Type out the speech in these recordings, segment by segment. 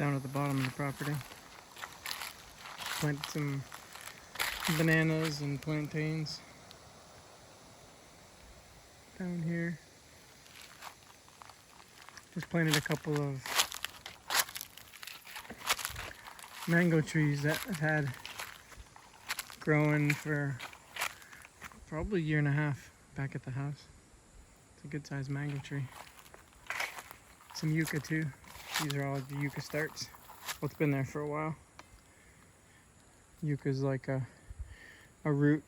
down at the bottom of the property. Planted some bananas and plantains down here. Just planted a couple of mango trees that I've had growing for probably a year and a half back at the house. It's a good sized mango tree. Some yucca too. These are all the yucca starts. Well, it's been there for a while. Yucca is like a root.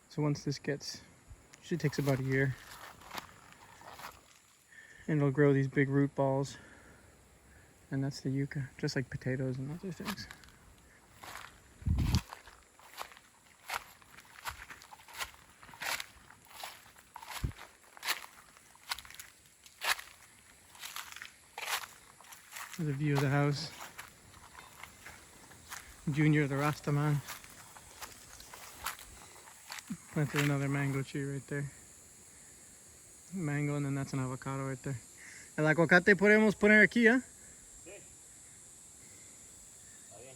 So once this gets, usually takes about a year. And it'll grow these big root balls. And that's the yucca, just like potatoes and other things. There's a view of the house. Junior the Rastaman. Planted another mango tree right there. Mango, and then that's an avocado right there. El aguacate podemos poner aquí, ¿eh? Sí. Está bien.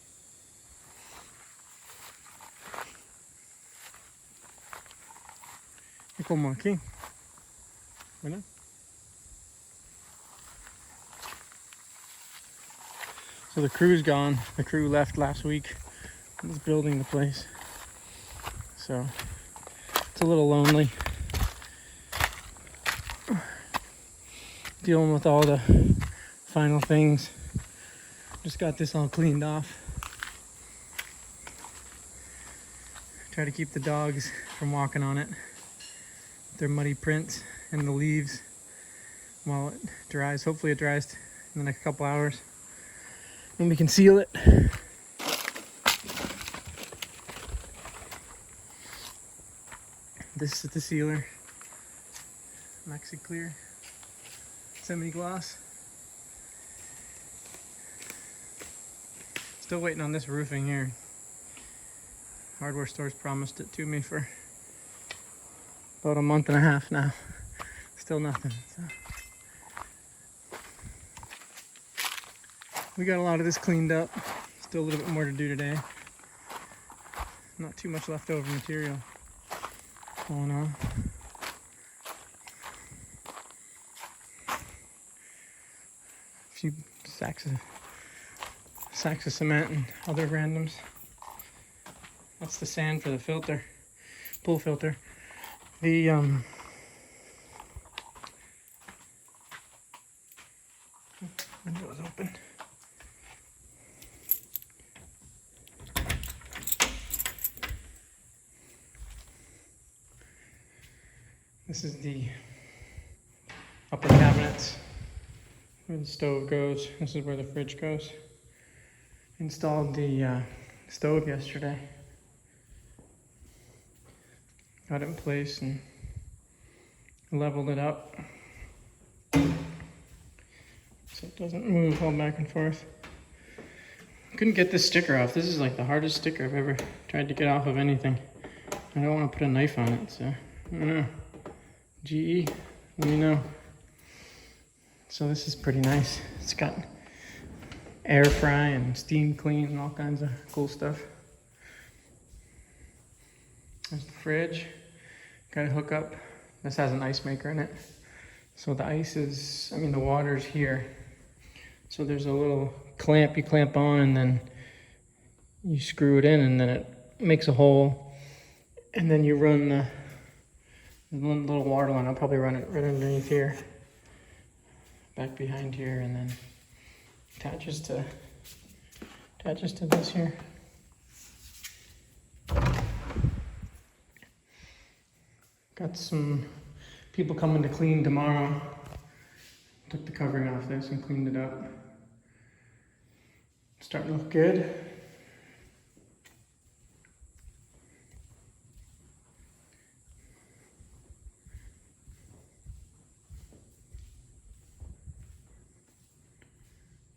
Y como aquí. ¿Verdad? So the crew's gone. The crew left last week. Was building the place. So it's a little lonely. Dealing with all the final things. Just got this all cleaned off. Try to keep the dogs from walking on it. Their muddy prints and the leaves while it dries. Hopefully it dries in the next couple hours. And we can seal it. This is the sealer. Maxi Clear. Semi-gloss. Still waiting on this roofing here. Hardware stores promised it to me for about a month and a half now. Still nothing. So. We got a lot of this cleaned up. Still a little bit more to do today. Not too much leftover material going on. A few sacks of cement and other randoms. That's the sand for the filter, pool filter. The window is open. This is the upper cabinets where the stove goes. This is where the fridge goes. Installed the stove yesterday. Got it in place and leveled it up so it doesn't move all back and forth. Couldn't get this sticker off. This is like the hardest sticker I've ever tried to get off of anything. I don't want to put a knife on it, so I don't know. GE, let me know. So this is pretty nice. It's got air fry and steam clean and all kinds of cool stuff. There's the fridge. Got a hookup. This has an ice maker in it. So the ice is, the water's here. So there's a little clamp you clamp on and then you screw it in and then it makes a hole. And then you run the one little water line. I'll probably run it right underneath here, back behind here, and then attaches to this here. Got some people coming to clean tomorrow. Took the covering off this and cleaned it up. Starting to look good.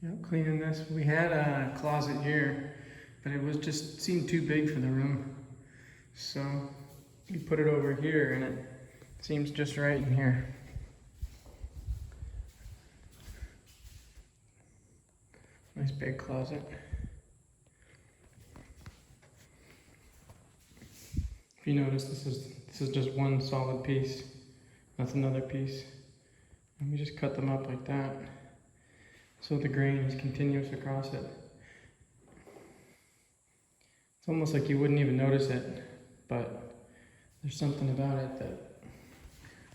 Yep, cleaning this. We had a closet here, but it was just seemed too big for the room. So you put it over here and it seems just right in here. Nice big closet. If you notice, this is just one solid piece. That's another piece. And we just cut them up like that, so the grain is continuous across it. It's almost like you wouldn't even notice it, but there's something about it that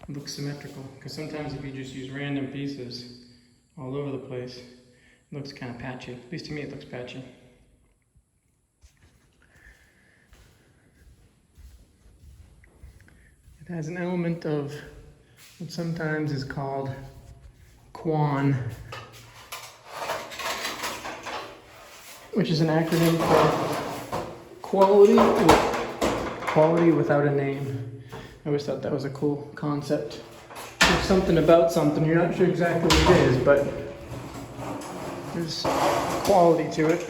looks symmetrical. Because sometimes if you just use random pieces all over the place, it looks kind of patchy. At least to me it looks patchy. It has an element of what sometimes is called QAN, which is an acronym for quality without a name. I always thought that was a cool concept. There's something about something, you're not sure exactly what it is, but there's quality to it.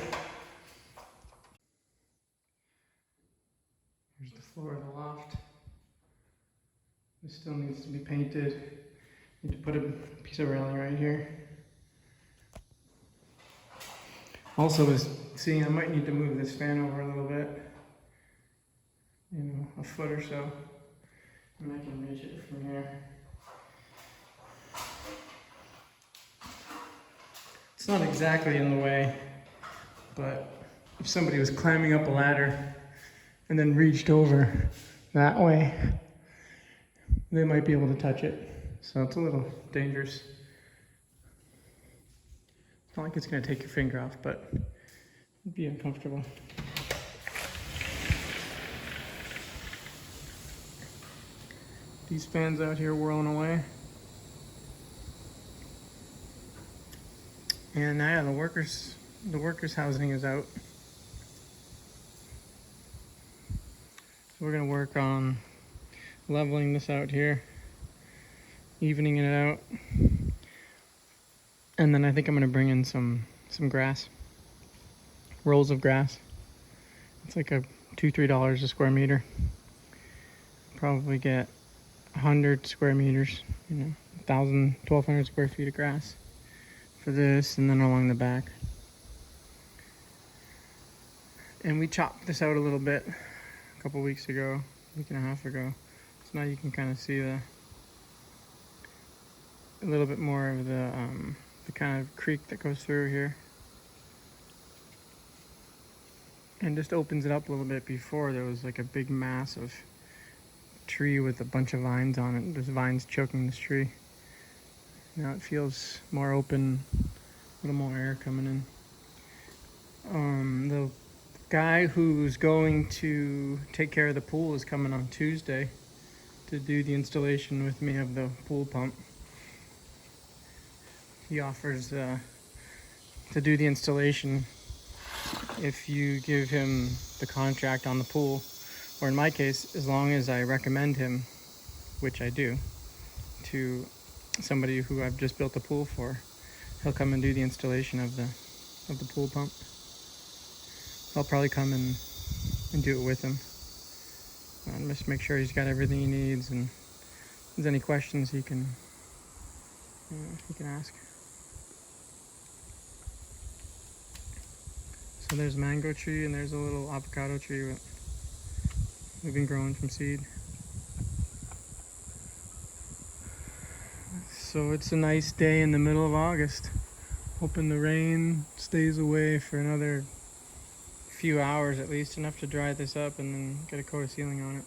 Here's the floor of the loft. This still needs to be painted. Need to put a piece of railing right here. Also, I might need to move this fan over a little bit. You know, a foot or so. And I can reach it from here. It's not exactly in the way, but if somebody was climbing up a ladder and then reached over that way, they might be able to touch it. So it's a little dangerous. It's not like it's going to take your finger off, but it'd be uncomfortable. These fans out here whirling away. And yeah, the workers housing is out. So we're going to work on leveling this out here, evening it out. And then I think I'm going to bring in some grass, rolls of grass. It's like a $2-3 a square meter. Probably get 100 square meters, 1,000, 1,200 square feet of grass for this, and then along the back. And we chopped this out a little bit a couple weeks ago, a week and a half ago. So now you can kind of see a little bit more of the kind of creek that goes through here. And just opens it up a little bit. Before there was like a big mass of tree with a bunch of vines on it. There's vines choking this tree. Now it feels more open, a little more air coming in. The guy who's going to take care of the pool is coming on Tuesday to do the installation with me of the pool pump. He offers to do the installation if you give him the contract on the pool, or in my case, as long as I recommend him, which I do, to somebody who I've just built a pool for. He'll come and do the installation of the pool pump. I'll probably come and do it with him. And just make sure he's got everything he needs, and if there's any questions he can ask. So there's a mango tree and there's a little avocado tree that we've been growing from seed. So it's a nice day in the middle of August. Hoping the rain stays away for another few hours at least, enough to dry this up and then get a coat of sealing on it.